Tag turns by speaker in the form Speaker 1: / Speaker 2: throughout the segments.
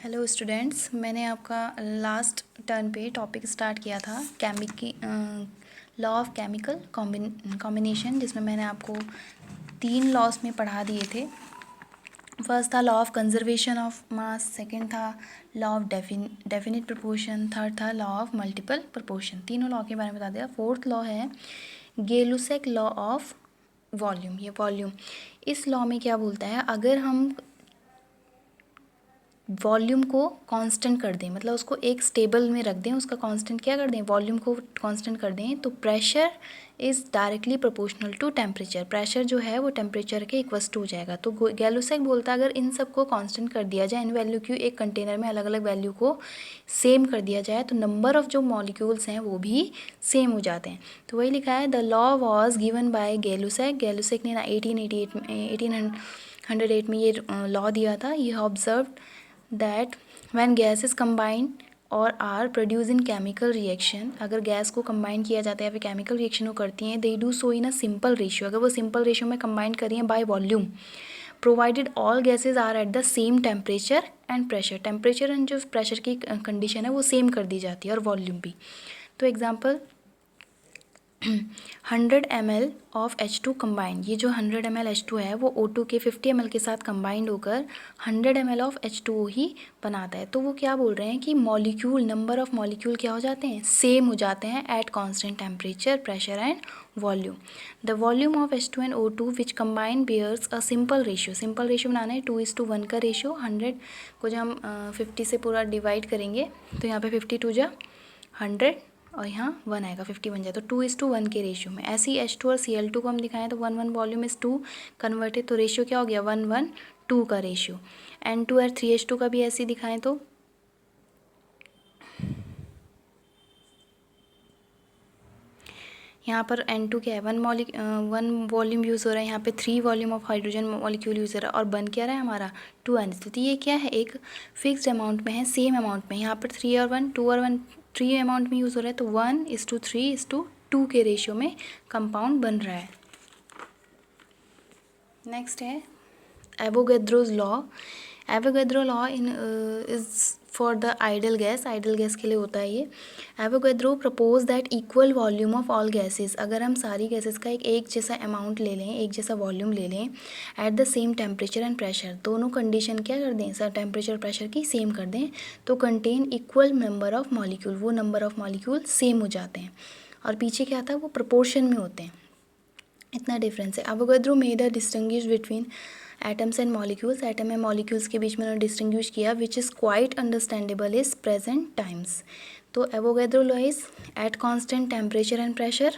Speaker 1: Hello students, मैंने आपका last turn पे टॉपिक स्टार्ट किया था लॉ ऑफ केमिकल कॉम्बिनेशन, जिसमें मैंने आपको 3 लॉस में पढ़ा दिए थे। फर्स्ट था law of conservation of mass, second था law of definite proportion, third था लॉ ऑफ मल्टीपल प्रोपोर्शन। तीनों लॉ के बारे में बता दिया। फोर्थ लॉ है गै-लुसेक लॉ ऑफ वॉल्यूम। ये वॉल्यूम, इस लॉ में क्या बोलता है, अगर हम वॉल्यूम को कांस्टेंट कर दें, मतलब उसको एक स्टेबल में रख दें, उसका कांस्टेंट क्या कर दें, वॉल्यूम को कांस्टेंट कर दें, तो pressure is directly proportional to temperature. Pressure जो है वो टेम्परेचर के इक्वल्स टू हो जाएगा। तो गै-लुसेक बोलता है अगर इन सब को कांस्टेंट कर दिया जाए, इन वैल्यू की एक कंटेनर में अलग अलग वैल्यू को सेम कर दिया जाए, तो नंबर ऑफ जो मॉलिक्यूल्स हैं वो भी सेम हो जाते हैं। तो वही लिखा है, the law was given by Gay-Lussac. Gay-Lussac ने 1808 में ये लॉ दिया था। ये observe that when gases combine और are produced in chemical reaction, अगर गैस को कंबाइन किया जाता है या फिर केमिकल रिएक्शन वो करती हैं, they do so in a simple ratio, अगर वो सिंपल रेशियो में कंबाइन करी हैं by volume, provided all gases are at the same temperature and pressure। Temperature and जो प्रेशर की कंडीशन है वो सेम कर दी जाती है, और वॉल्यूम भी। तो example 100 ml of H2 combine, ये जो 100 ml H2 है वो O2 के 50 ml के साथ कंबाइंड होकर 100 ml ऑफ H2O ही बनाता है। तो वो क्या बोल रहे हैं कि मॉलिक्यूल, नंबर ऑफ मॉलिक्यूल क्या हो जाते हैं, सेम हो जाते हैं at constant temperature, pressure and volume. The volume of H2 and O2 which combine bears a simple ratio. Simple ratio बनाना है 2:1 का रेशियो। 100 को जब हम 50 से पूरा डिवाइड करेंगे तो यहाँ पे 50 2 जा 100 और यहाँ 1 आएगा, 50 बन जाए, तो 2:1 के रेशियो में। ऐसे ही H2 और Cl2 को हम दिखाएं तो 1:1 वॉल्यूम इज़ 2 कन्वर्टेड, तो रेशियो क्या हो गया, 1:2 का रेशियो। N2 और 3H2 का भी ऐसे ही दिखाएं तो यहाँ पर N2 क्या है, 1 वॉल्यूम यूज़ हो रहा है, यहाँ पे 3 volume of hydrogen molecule use हो रहा है, और बन क्या रहा है हमारा 2N। तो ये क्या है, एक फिक्स्ड अमाउंट में है, सेम अमाउंट में। यहाँ पर 3 और 1, 2 और 1 3 अमाउंट में यूज़ हो रहा है, तो 1:3:2 के रेशियो में कंपाउंड बन रहा है। नेक्स्ट है Avogadro's law. Avogadro law is for the idol gas, idol gas के लिए होता है ये। Avogadro propose that equal volume of all gases, अगर हम सारी गैसेस का एक जैसा अमाउंट ले लें, एक जैसा वॉल्यूम ले लें, at the same temperature and pressure, दोनों कंडीशन क्या कर दें, सर टेम्परेचर प्रेशर की सेम कर दें, तो contain equal number of molecule, वो नंबर ऑफ मॉलिक्यूल सेम हो जाते हैं। और पीछे क्या था, वो प्रोपोर्शन में होते हैं, इतना डिफरेंस है। Avogadro made a distinguish between atoms and molecules, atom and molecules के बीच में उन्होंने डिस्टिंग्विश किया, which is quite understandable is present times. तो Avogadro law is at constant temperature and pressure,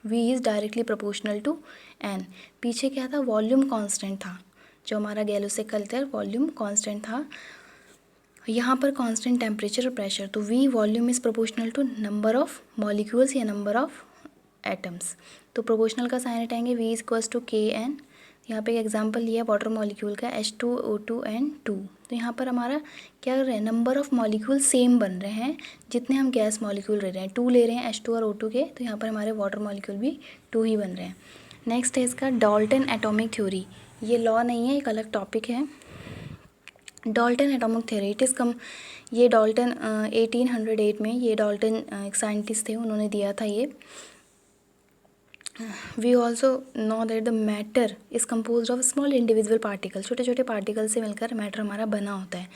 Speaker 1: V is directly proportional to N। पीछे क्या था, volume constant था, जो हमारा गै-लुसेक का था वॉल्यूम कांस्टेंट था, यहाँ पर कांस्टेंट टेम्परेचर और प्रेशर, तो V volume is proportional to number of molecules या नंबर ऑफ एटम्स। तो प्रोपोर्शनल का साइन हटाएंगे, V is equals to KN। यहाँ पे एक एग्जांपल लिया वाटर मॉलिक्यूल का H2O2 and 2। तो यहाँ पर हमारा क्या कर रहे हैं, नंबर ऑफ मॉलिक्यूल सेम बन रहे हैं, जितने हम गैस मॉलिक्यूल ले रहे हैं, 2 ले रहे हैं H2 और O2 के, तो यहाँ पर हमारे वाटर मॉलिक्यूल भी 2 ही बन रहे हैं। नेक्स्ट है इसका डाल्टन एटॉमिक थ्योरी। ये लॉ नहीं है, एक अलग टॉपिक है। Dalton atomic theory it is ये डाल्टन 1808 में, ये डाल्टन एक साइंटिस्ट थे, उन्होंने दिया था ये। We also know that the matter is composed of small individual particles, छोटे छोटे पार्टिकल से मिलकर मैटर हमारा बना होता है।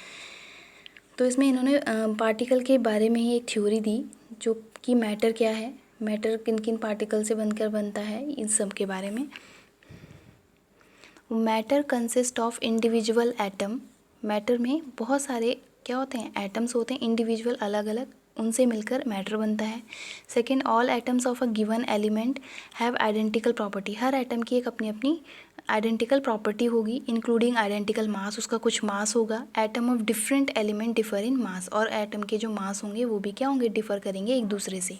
Speaker 1: तो इसमें इन्होंने पार्टिकल के बारे में ही एक थ्योरी दी, जो कि मैटर क्या है, मैटर किन किन पार्टिकल से बनकर बनता है, इन सब के बारे में। Matter consist of individual atom, matter में बहुत सारे क्या होते हैं, एटम्स होते हैं, इंडिविजुअल अलग अलग, उनसे मिलकर मैटर बनता है। Second, all atoms of a given element have identical property, हर एटम की एक अपनी अपनी आइडेंटिकल प्रॉपर्टी होगी, इंक्लूडिंग आइडेंटिकल मास, उसका कुछ मास होगा। Atom of different element differ in mass, और एटम के जो मास होंगे वो भी क्या होंगे, डिफर करेंगे एक दूसरे से।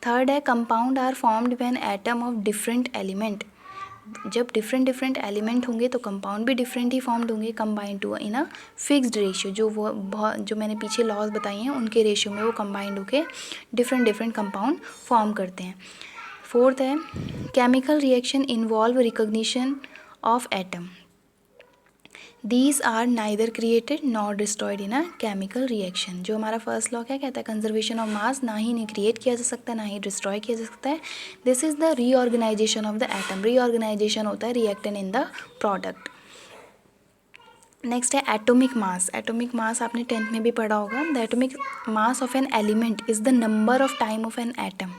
Speaker 1: थर्ड है compound are formed when atom of different element, जब डिफरेंट डिफरेंट एलिमेंट होंगे तो कंपाउंड भी डिफरेंट ही फॉर्म्ड होंगे, combined to in a fixed ratio, जो मैंने पीछे लॉज बताई हैं उनके रेशियो में वो कंबाइंड होके डिफरेंट डिफरेंट कंपाउंड फॉर्म करते हैं। फोर्थ है chemical reaction involve recognition of atom, these are neither created nor destroyed in a chemical reaction. जो हमारा फर्स्ट लॉ क्या कहता है, कंजर्वेशन ऑफ मास, ना ही क्रिएट किया जा सकता है ना ही डिस्ट्रॉय किया जा सकता है। This is the reorganization of the atom. Reorganization होता है reactant in the product. Next है एटॉमिक मास। एटॉमिक मास आपने 10th में भी पढ़ा होगा। The atomic mass of an element is the number of time of an atom.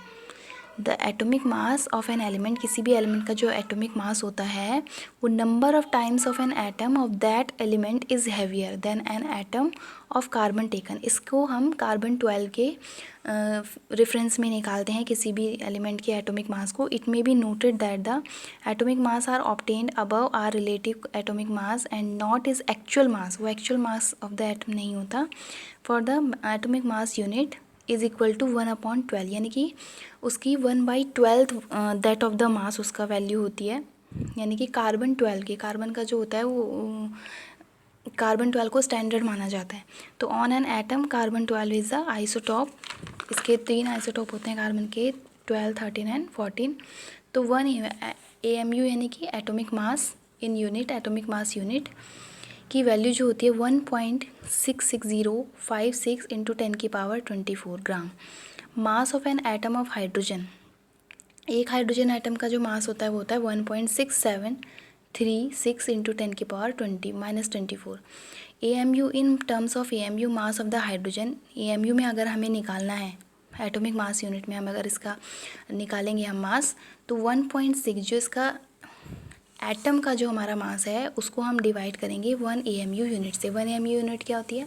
Speaker 1: The atomic mass of an element, किसी भी एलिमेंट का जो एटॉमिक मास होता है वो number of times of an atom of that element is heavier than an atom of carbon taken. इसको हम carbon 12 के रेफरेंस में निकालते हैं किसी भी एलिमेंट के एटॉमिक मास को। It may be noted that the atomic mass are obtained above are relative atomic mass and not is actual mass. वो actual mass of the atom नहीं होता। For the atomic mass unit is equal to 1/12, यानी कि उसकी 1/12 that of the mass उसका value होती है। यानी कि कार्बन 12 के, कार्बन का जो होता है वो कार्बन 12 को स्टैंडर्ड माना जाता है। तो on an atom carbon 12 is the isotope. इसके 3 आइसोटॉप होते हैं कार्बन के, 12, 13 एंड 14। तो 1 AMU यानी कि atomic mass in unit, atomic mass unit की वैल्यू जो होती है 1.66056 into 10⁻24 gram. Mass of an atom of hydrogen, एक हाइड्रोजन एटम का जो मास होता है वो होता है 1.6736 into 10⁻20 - 24। AMU in terms of AMU mass of the hydrogen, AMU में अगर हमें निकालना है एटॉमिक मास यूनिट में, हम अगर इसका निकालेंगे हम मास, तो 1.6 जो इसका एटम का जो हमारा मास है उसको हम डिवाइड करेंगे 1 AMU यूनिट से। 1 AMU यूनिट क्या होती है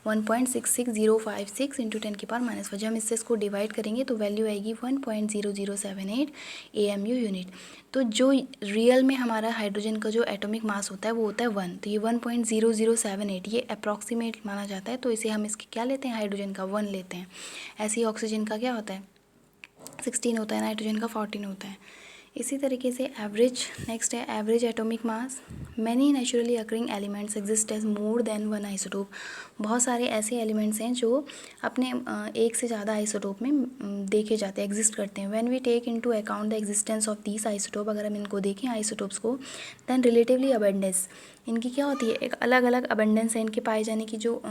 Speaker 1: 1.66056 इंटू 10⁻⁻4। जब हम इससे इसको डिवाइड करेंगे तो वैल्यू आएगी 1.0078 AMU यूनिट। तो जो रियल में हमारा हाइड्रोजन का जो एटॉमिक मास होता है वो होता है 1। तो ये 1.0078 ये अप्रॉक्सीमेट माना जाता है। तो इसे हम इसके क्या लेते हैं, हाइड्रोजन का 1 लेते हैं। ऐसे ही ऑक्सीजन का क्या होता है 16 होता है, नाइट्रोजन का 14 होता है। इसी तरीके से एवरेज, नेक्स्ट है average atomic mass. Many naturally occurring elements exist as more than 1 isotope. बहुत सारे ऐसे एलिमेंट्स हैं जो अपने एक से ज़्यादा आइसोटोप में देखे जाते हैं, एग्जिस्ट करते हैं। When we take into account the existence of these isotope, अगर हम इनको देखें आइसोटोप्स को, दैन रिलेटिवली अबंडेंस, इनकी क्या होती है एक अलग अलग अबंडेंस है, इनके पाए जाने की जो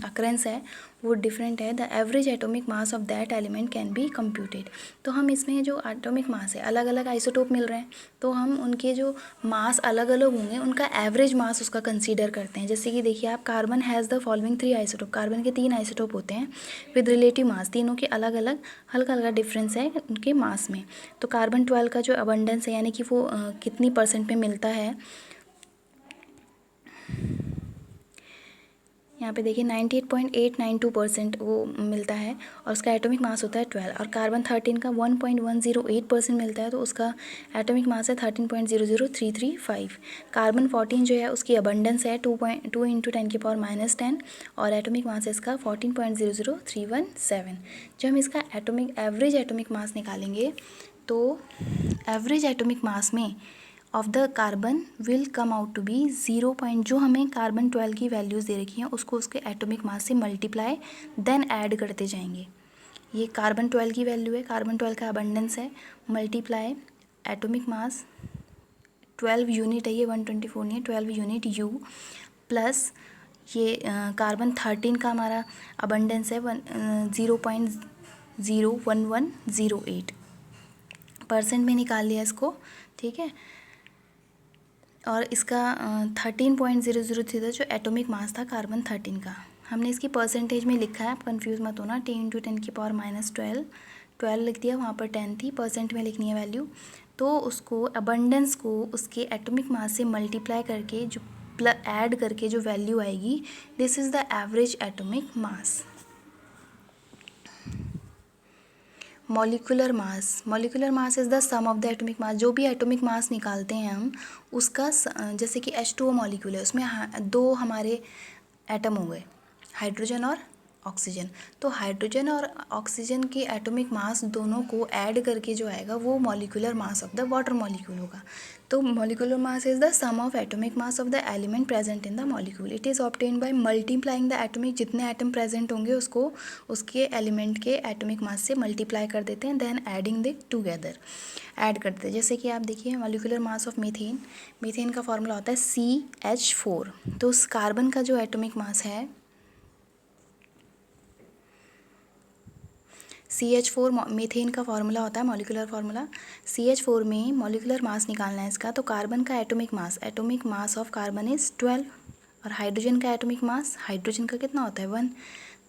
Speaker 1: अकरेंस है वो डिफरेंट है। The average atomic mass of that element can be computed. तो हम इसमें जो एटॉमिक मास है, अलग अलग आइसोटोप मिल रहे हैं तो हम उनके जो मास अलग अलग होंगे उनका एवरेज मास उसका कंसीडर करते हैं। जैसे कि देखिए आप, carbon has the following 3 isotope. Carbon के 3 आइसोटोप होते हैं विद रिलेटिव मास, तीनों के अलग अलग हल्का हल्का डिफरेंस है उनके मास में। तो कार्बन 12 का जो अबंडेंस है यानी कि वो कितनी % में मिलता है, यहाँ पे देखिए 98.892% वो मिलता है और उसका एटॉमिक मास होता है 12। और कार्बन 13 का 1.108% मिलता है तो उसका एटॉमिक मास है 13.00335। कार्बन 14 जो है उसकी अबंडेंस है 2 इंटू 10⁻⁻10 और एटॉमिक मास है इसका 14.00317। जब हम इसका एवरेज एटॉमिक मास निकालेंगे तो एवरेज एटॉमिक मास में of the carbon will come out to be 0. जो हमें कार्बन 12 की वैल्यूज़ दे रखी हैं उसको उसके एटॉमिक मास से मल्टीप्लाई देन ऐड करते जाएंगे। ये कार्बन 12 की वैल्यू है, कार्बन 12 का अबंडेंस है, मल्टीप्लाई एटॉमिक मास 12 यूनिट है, ये 124 नहीं है, 12 यूनिट U प्लस ये कार्बन 13 का हमारा अबंडेंस है 0.01108% में निकाल लिया इसको, ठीक है। और इसका 13.003 था जो एटॉमिक मास था कार्बन 13 का। हमने इसकी परसेंटेज में लिखा है, आप कंफ्यूज मत होना, 10 इंटू 10⁻⁻12 लिख दिया, वहाँ पर 10 थी, परसेंट में लिखनी है वैल्यू। तो उसको अबंडेंस को उसके एटॉमिक मास से मल्टीप्लाई करके जो ऐड करके जो वैल्यू आएगी, this is the average atomic mass. Molecular mass, molecular mass is the sum of the atomic mass. जो भी एटॉमिक मास निकालते हैं हम उसका जैसे कि H2O मॉलिक्यूल है, उसमें 2 हमारे एटम हो गए, हाइड्रोजन और ऑक्सीजन। तो हाइड्रोजन और ऑक्सीजन की एटॉमिक मास दोनों को ऐड करके जो आएगा वो molecular mass of the water molecule होगा। तो molecular mass is the sum of atomic mass of the element present in the molecule. It is obtained by multiplying the atomic, जितने atom present होंगे उसको उसके एलिमेंट के atomic मास से multiply कर देते हैं, then adding the together, add कर देते हैं। जैसे कि आप देखिए molecular mass of methane, methane का फॉर्मूला होता है CH4। तो उस कार्बन का जो एटॉमिक मास है CH4, मीथेन का फार्मूला होता है मॉलिक्यूलर फार्मूला। CH4 में मॉलिक्यूलर मास निकालना है इसका, तो कार्बन का atomic mass of carbon is 12 और हाइड्रोजन का एटॉमिक मास, हाइड्रोजन का कितना होता है 1।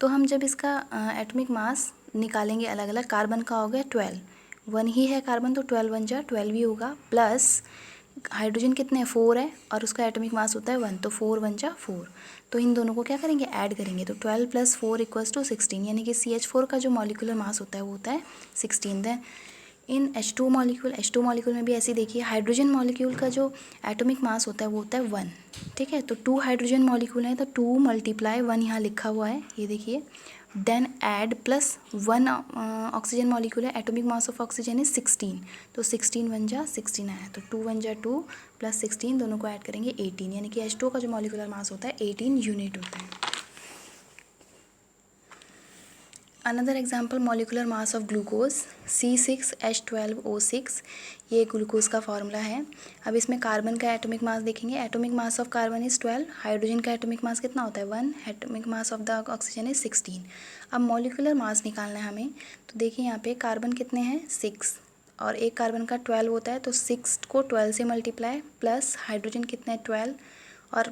Speaker 1: तो हम जब इसका एटॉमिक मास निकालेंगे अलग अलग, कार्बन का हो गया 12, 1 ही है कार्बन तो 12 1 जा 12 ही होगा, प्लस हाइड्रोजन कितने हैं 4 है और उसका एटॉमिक मास होता है 1, तो 4 1 जा 4। तो इन दोनों को क्या करेंगे ऐड करेंगे, तो 12 + 4 = 16, यानी कि CH4 का जो मॉलिक्यूलर मास होता है वो होता है 16। देन इन H2 मॉलिक्यूल में भी ऐसे देखिए, हाइड्रोजन मॉलिक्यूल का जो एटॉमिक मास होता है वो होता है 1, ठीक है। तो 2 हाइड्रोजन मॉलिक्यूल हैं तो 2 × 1 यहाँ लिखा हुआ है, ये देखिए। देन ऐड +1 ऑक्सीजन मॉलिक्यूल है, atomic mass of oxygen is 16, तो 16 1 जा 16 आया, तो 2 1 जा 2 + 16 दोनों को ऐड करेंगे 18, यानी कि H2 का जो मॉलिक्यूलर मास होता है 18 यूनिट होता है। Another example molecular mass of glucose C6H12O6, ये ग्लूकोज का फॉर्मूला है। अब इसमें कार्बन का एटॉमिक मास देखेंगे, atomic mass of carbon is 12, hydrogen का एटॉमिक मास कितना होता है 1, atomic mass of the oxygen is 16। अब मॉलिक्यूलर मास निकालना है हमें, तो देखिए यहाँ पे कार्बन कितने हैं 6 और एक कार्बन का 12 होता है, तो 6 को 12 से मल्टीप्लाई, प्लस हाइड्रोजन कितना है 12 और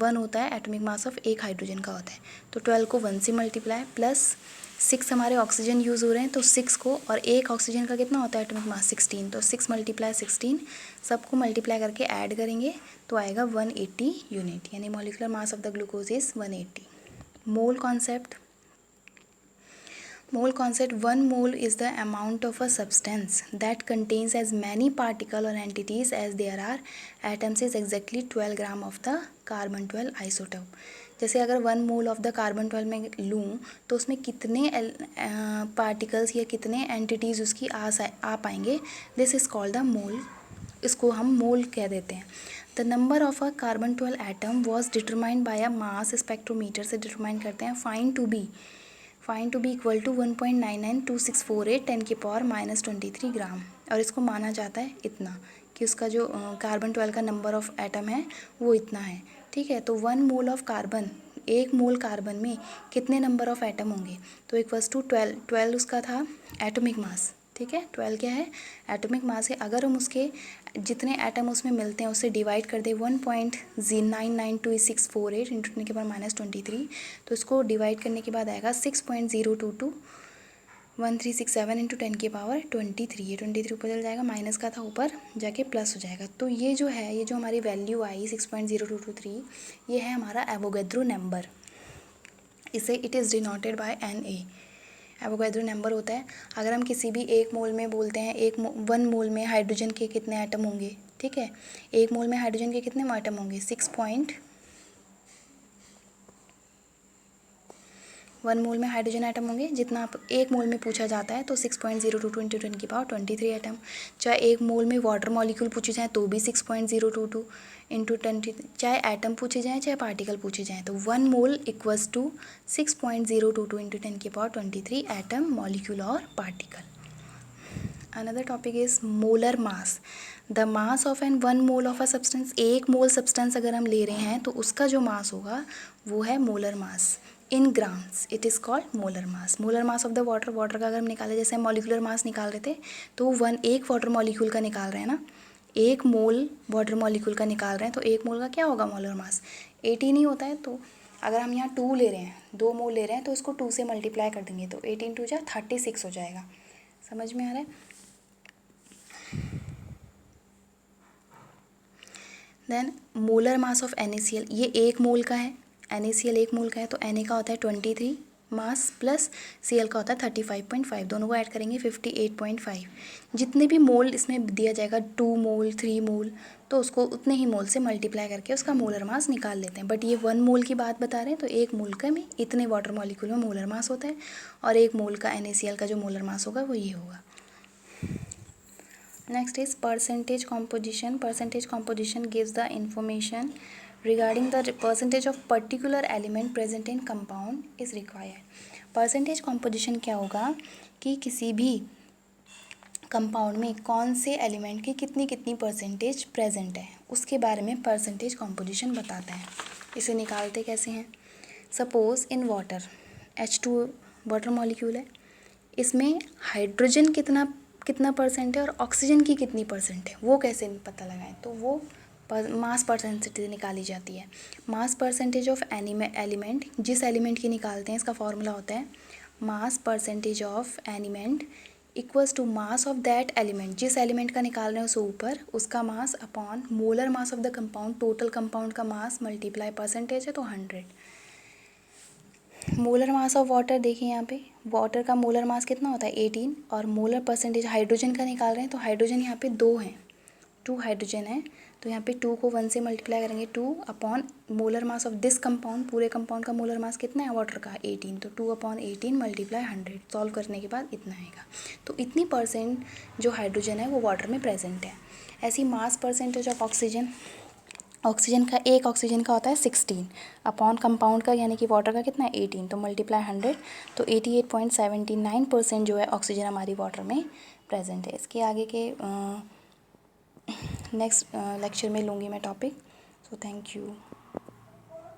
Speaker 1: 1 होता है एटॉमिक मास ऑफ एक हाइड्रोजन का होता है, तो 12 को 1 से मल्टीप्लाई, प्लस 6 हमारे ऑक्सीजन यूज़ हो रहे हैं, तो 6 को और एक ऑक्सीजन का कितना होता है एटॉमिक मास 16, तो 6 × 16 सबको मल्टीप्लाई करके ऐड करेंगे तो आएगा 180 यूनिट, यानी molecular mass of the glucose is 180। Mole concept, 1 mole is the amount of a substance that contains as many particle or entities as there are atoms is exactly 12 gram of the carbon 12 isotope। जैसे अगर 1 mole of the carbon 12 में लूँ तो उसमें कितने particles या कितने entities उसकी आ पाएंगे, this is called the mole, इसको हम मोल कह देते हैं। The number of a carbon 12 atom was determined by a mass spectrometer से डिटरमाइन करते हैं, find to be equal to 1.992648 10⁻⁻23 gram, और इसको माना जाता है इतना कि उसका जो कार्बन 12 का नंबर ऑफ एटम है वो इतना है, ठीक है। तो 1 mole of carbon, 1 mole carbon में कितने नंबर ऑफ एटम होंगे, तो इक्वल्स टू 12 उसका था एटॉमिक मास, ठीक है। 12 क्या है एटॉमिक मास है। अगर हम उसके जितने एटम उसमें मिलते हैं उससे डिवाइड कर दें 1.99268 इंटू 10⁻⁻23, तो इसको डिवाइड करने के बाद आएगा 6.022137 इंटू 10⁻23, ये 23 ऊपर चल जाएगा, माइनस का था ऊपर जाके प्लस हो जाएगा। तो ये जो है, ये जो हमारी वैल्यू आई 6.0223, ये है हमारा एवोगैड्रो नंबर, इसे it is denoted by Na। Avogadro number होता है, अगर हम किसी भी एक मोल में बोलते हैं 1 मोल में हाइड्रोजन के कितने एटम होंगे, ठीक है, 1 मोल में हाइड्रोजन के कितने एटम होंगे 1 मोल में हाइड्रोजन एटम होंगे, जितना आप 1 मोल में पूछा जाता है तो 6.022 इंटू 10⁻23 एटम। चाहे 1 मोल में वाटर मॉलिक्यूल पूछे जाएँ तो भी 6.022 इंटू 20, चाहे एटम पूछे जाएँ चाहे पार्टिकल पूछे जाएँ, तो 1 mole equals to 6.022 into 10⁻23 atom, molecule और particle. Another topic is molar mass, the mass of an 1 mole of a substance. 1 mole substance अगर हम ले रहे हैं तो उसका जो मास होगा वो है molar mass in grams, it is called molar mass. Molar mass of the water का अगर हम निकाले, जैसे हम मॉलिक्यूलर मास निकाल रहे थे तो 1 वाटर मॉलिक्यूल का निकाल रहे हैं ना, 1 मोल वाटर मॉलिक्यूल का निकाल रहे हैं, तो 1 मोल का क्या होगा मोलर मास 18 ही होता है। तो अगर हम यहाँ 2 ले रहे हैं, 2 मोल ले रहे हैं तो इसको 2 से मल्टीप्लाई कर देंगे, तो 18 2 जा 36 हो जाएगा। समझ में आ रहा है। Then molar mass of NaCl, ये 1 मोल का है, NaCl 1 मोल का है, तो Na का होता है 23, मास प्लस Cl का होता है 35.5, दोनों को ऐड करेंगे 58.5। जितने भी मोल इसमें दिया जाएगा 2 मोल 3 मोल, तो उसको उतने ही मोल से मल्टीप्लाई करके उसका मोलर मास निकाल लेते हैं। बट ये 1 मोल की बात बता रहे हैं, तो 1 मोल का में इतने वाटर मॉलिक्यूल में मोलर मास होता है, और 1 मोल का NaCl का जो मोलर मास होगा वो ये होगा। Next is percentage composition. Percentage composition gives the information regarding the percentage of particular element present in compound is required. Percentage composition क्या होगा कि किसी भी कंपाउंड में कौन से एलिमेंट की कितनी कितनी परसेंटेज प्रेजेंट है, उसके बारे में परसेंटेज कॉम्पोजिशन बताता है। इसे निकालते कैसे हैं? Suppose in water H2 water molecule है, इसमें हाइड्रोजन कितना कितना परसेंट है और ऑक्सीजन की कितनी परसेंट है, वो कैसे पता लगाएं? तो वो मास परसेंटेज निकाली जाती है। मास परसेंटेज ऑफ एलिमेंट, जिस एलिमेंट की निकालते हैं इसका फॉर्मूला होता है mass percentage of element equals to mass of that element, जिस एलिमेंट का निकाल रहे हैं उससे ऊपर उसका mass upon molar mass of the compound, total compound का मास मल्टीप्लाई परसेंटेज है तो 100। मोलर मास ऑफ वाटर देखिए यहाँ पे, वाटर का मोलर मास कितना होता है 18, और मोलर परसेंटेज हाइड्रोजन का निकाल रहे हैं, तो हाइड्रोजन यहाँ पे 2 हैं, 2 हाइड्रोजन है, तो यहाँ पे 2 को 1 से मल्टीप्लाई करेंगे 2 upon molar mass of this compound, पूरे कंपाउंड का मोलर मास कितना है वाटर का 18, तो 2 अपॉन 18 मल्टीप्लाई 100, सॉल्व करने के बाद इतना आएगा। तो इतनी परसेंट जो हाइड्रोजन है वो वाटर में प्रेजेंट है। ऐसी मास परसेंटेज ऑफ ऑक्सीजन, ऑक्सीजन का एक ऑक्सीजन का होता है 16 अपॉन कंपाउंड का यानी कि वाटर का कितना है 18, तो मल्टीप्लाई 100, तो 88.79% जो है ऑक्सीजन हमारी वाटर में प्रेजेंट है। इसके आगे के नेक्स्ट लेक्चर में लूँगी मैं टॉपिक। So thank you.